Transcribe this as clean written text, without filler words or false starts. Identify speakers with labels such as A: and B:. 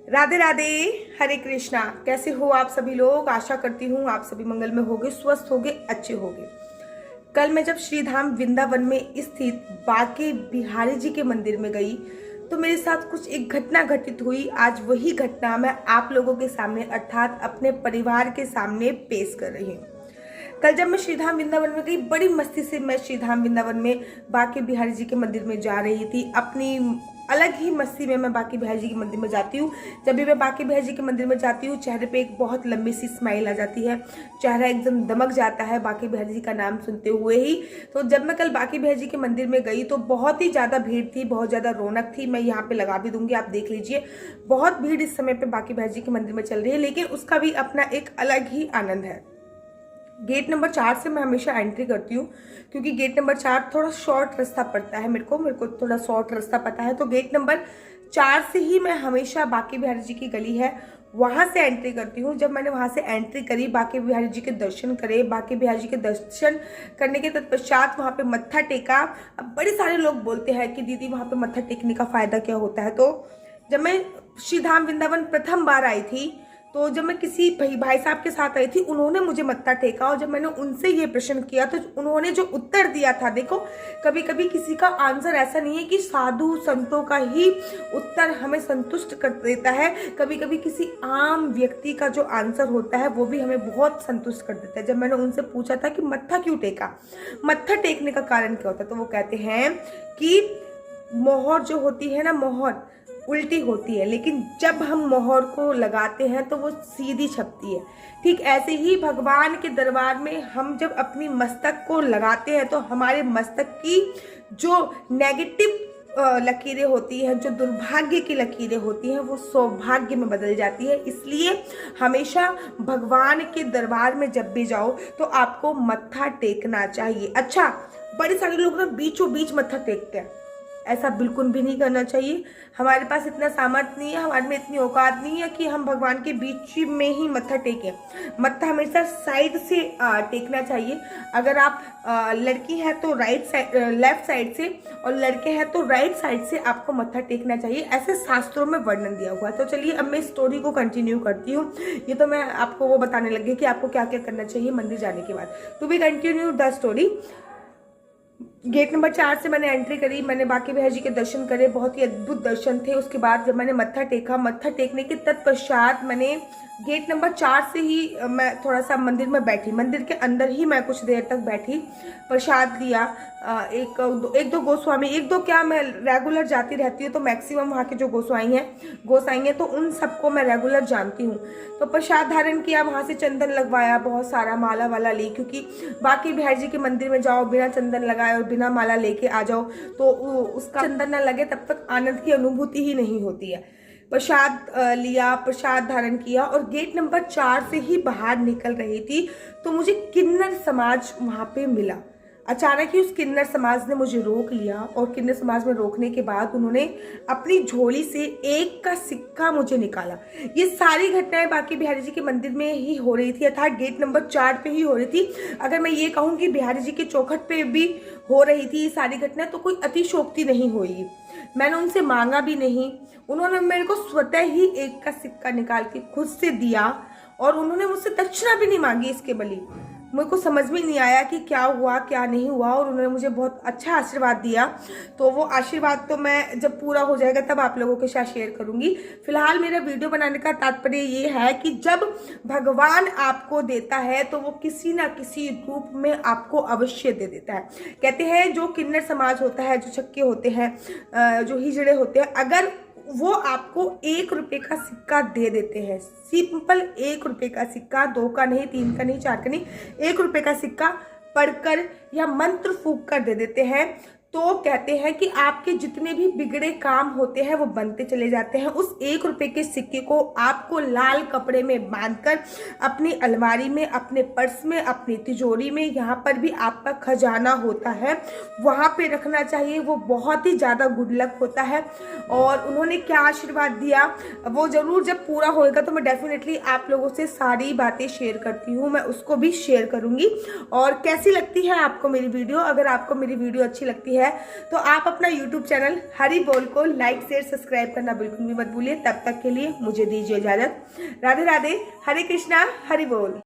A: राधे राधे, हरे कृष्णा। कैसे हो आप सभी लोग? आशा करती हूँ आप सभी मंगल में होगे, स्वस्थ होगे, अच्छे होगे। कल मैं जब श्रीधाम वृंदावन में स्थित बांके बिहारी जी के मंदिर में गई तो मेरे साथ कुछ एक घटना घटित हुई। आज वही घटना मैं आप लोगों के सामने अर्थात अपने परिवार के सामने पेश कर रही हूँ। कल जब मैं श्रीधाम वृंदावन में गई, बड़ी मस्ती से मैं श्रीधाम वृंदावन में बांके बिहारी जी के मंदिर में जा रही थी। अपनी अलग ही मस्ती में मैं बांके बिहारी जी के मंदिर में जाती हूँ। जब भी मैं बांके बिहारी जी के मंदिर में जाती हूँ, चेहरे पे एक बहुत लंबी सी स्माइल आ जाती है, चेहरा एकदम दमक जाता है बांके बिहारी जी का नाम सुनते हुए ही। तो जब मैं कल बांके बिहारी जी के मंदिर में गई तो बहुत ही ज़्यादा भीड़ थी, बहुत ज़्यादा रौनक थी। मैं यहाँ पे लगा भी दूंगी, आप देख लीजिए। बहुत भीड़ इस समय पे बांके बिहारी जी के मंदिर में चल रही है, लेकिन उसका भी अपना एक अलग ही आनंद है। गेट नंबर 4 से मैं हमेशा एंट्री करती हूँ, क्योंकि गेट नंबर 4 थोड़ा शॉर्ट रास्ता पड़ता है। मेरे को थोड़ा शॉर्ट रास्ता पता है, तो गेट नंबर 4 से ही मैं हमेशा बांके बिहारी जी की गली है वहां से एंट्री करती हूँ। जब मैंने वहां से एंट्री करी, बांके बिहारी जी के दर्शन करे, बांके बिहारी जी के दर्शन करने के तत्पश्चात वहां पे मत्था टेका। अब बड़े सारे लोग बोलते हैं कि दीदी वहां पे मत्था टेकने का फायदा क्या होता है। तो जब मैं श्रीधाम वृंदावन प्रथम बार आई थी, तो जब मैं किसी भाई साहब के साथ आई थी, उन्होंने मुझे मत्था टेका और जब मैंने उनसे ये प्रश्न किया तो उन्होंने जो उत्तर दिया था, देखो कभी कभी किसी का आंसर ऐसा नहीं है कि साधु संतों का ही उत्तर हमें संतुष्ट कर देता है, कभी कभी किसी आम व्यक्ति का जो आंसर होता है वो भी हमें बहुत संतुष्ट कर देता है। जब मैंने उनसे पूछा था कि मत्था क्यों टेका, मत्था टेकने का कारण क्या होता है, तो वो कहते हैं कि मोहर जो होती है ना, मोहर उल्टी होती है, लेकिन जब हम मोहर को लगाते हैं तो वो सीधी छपती है। ठीक ऐसे ही भगवान के दरबार में हम जब अपनी मस्तक को लगाते हैं तो हमारे मस्तक की जो नेगेटिव लकीरें होती हैं, जो दुर्भाग्य की लकीरें होती हैं, वो सौभाग्य में बदल जाती है। इसलिए हमेशा भगवान के दरबार में जब भी जाओ तो आपको मत्था टेकना चाहिए। अच्छा, बड़े सारे लोग ना बीचों बीच मत्था टेकते हैं, ऐसा बिल्कुल भी नहीं करना चाहिए। हमारे पास इतना सामर्थ्य नहीं है, हमारे में इतनी औकात नहीं है कि हम भगवान के बीच में ही मत्था टेकें। मत्था हमेशा साइड से टेकना चाहिए। अगर आप लड़की है तो राइट साइड, लेफ्ट साइड से, और लड़के हैं तो राइट साइड से आपको मत्था टेकना चाहिए, ऐसे शास्त्रों में वर्णन दिया हुआ है। तो चलिए अब मैं स्टोरी को कंटिन्यू करती हूँ। ये तो मैं आपको वो बताने लगी कि आपको क्या क्या करना चाहिए मंदिर जाने के बाद। To be continue the story. Gate number 4 से मैंने एंट्री करी, मैंने बांके बिहारी जी के दर्शन करे, बहुत ही अद्भुत दर्शन थे। उसके बाद जब मैंने मत्था टेका, मत्था टेकने के तत्पश्चात मैंने गेट नंबर 4 से ही मैं थोड़ा सा मंदिर में बैठी, मंदिर के अंदर ही मैं कुछ देर तक बैठी, प्रसाद लिया। एक दो गोस्वामी, एक दो क्या, मैं रेगुलर जाती रहती हूँ तो मैक्सिमम वहाँ के जो गोसाई हैं तो उन सबको मैं रेगुलर जानती हूँ। तो प्रसाद धारण किया, वहाँ से चंदन लगवाया, बहुत सारा माला वाला ली, क्योंकि बांके बिहारी जी के मंदिर में जाओ बिना चंदन लगाए और बिना माला लेके आ जाओ तो उसका चंदन न लगे तब तक आनंद की अनुभूति ही नहीं होती है। प्रसाद लिया, प्रसाद धारण किया और गेट नंबर 4 से ही बाहर निकल रही थी तो मुझे किन्नर समाज वहां पे मिला। अचानक ही उस किन्नर समाज ने मुझे रोक लिया और किन्नर समाज में रोकने के बाद उन्होंने अपनी झोली से 1 का सिक्का मुझे निकाला। ये सारी घटनाएं बांके बिहारी जी के मंदिर में ही हो रही थी, अर्थात गेट नंबर 4 पे ही हो रही थी। अगर मैं ये कहूँ कि बिहारी जी के चौखट पे भी हो रही थी ये सारी घटनाएं तो कोई अतिशोक्ति नहीं हुई। मैंने उनसे मांगा भी नहीं, उन्होंने मेरे को स्वतः ही 1 का सिक्का निकाल के खुद से दिया और उन्होंने मुझसे दक्षिणा भी नहीं मांगी इसके बलि। मेरे को समझ में नहीं आया कि क्या हुआ क्या नहीं हुआ, और उन्होंने मुझे बहुत अच्छा आशीर्वाद दिया। तो वो आशीर्वाद तो मैं जब पूरा हो जाएगा तब आप लोगों के साथ शेयर करूंगी। फिलहाल मेरा वीडियो बनाने का तात्पर्य ये है कि जब भगवान आपको देता है तो वो किसी ना किसी रूप में आपको अवश्य दे देता है। कहते हैं जो किन्नर समाज होता है, जो छक्के होते हैं, जो हिजड़े होते हैं, अगर वो आपको 1 रुपए का सिक्का दे देते हैं, सिंपल 1 रुपए का सिक्का, 2 का नहीं, 3 का नहीं, 4 का नहीं, 1 रुपए का सिक्का पढ़कर या मंत्र फूंक कर दे देते हैं, तो कहते हैं कि आपके जितने भी बिगड़े काम होते हैं वो बनते चले जाते हैं। उस 1 रुपए के सिक्के को आपको लाल कपड़े में बांधकर अपनी अलमारी में, अपने पर्स में, अपनी तिजोरी में, यहाँ पर भी आपका खजाना होता है वहाँ पे रखना चाहिए। वो बहुत ही ज़्यादा गुड लक होता है। और उन्होंने क्या आशीर्वाद दिया वो ज़रूर जब पूरा होएगा तो मैं डेफिनेटली आप लोगों से सारी बातें शेयर करती हूँ, मैं उसको भी शेयर करूँगी। और कैसी लगती है आपको मेरी वीडियो? अगर आपको मेरी वीडियो अच्छी लगती है है तो आप अपना यूट्यूब चैनल हरि बोल को लाइक शेयर सब्सक्राइब करना बिल्कुल भी मत भूलिए। तब तक के लिए मुझे दीजिए इजाजत। राधे राधे, हरे कृष्णा, हरि बोल।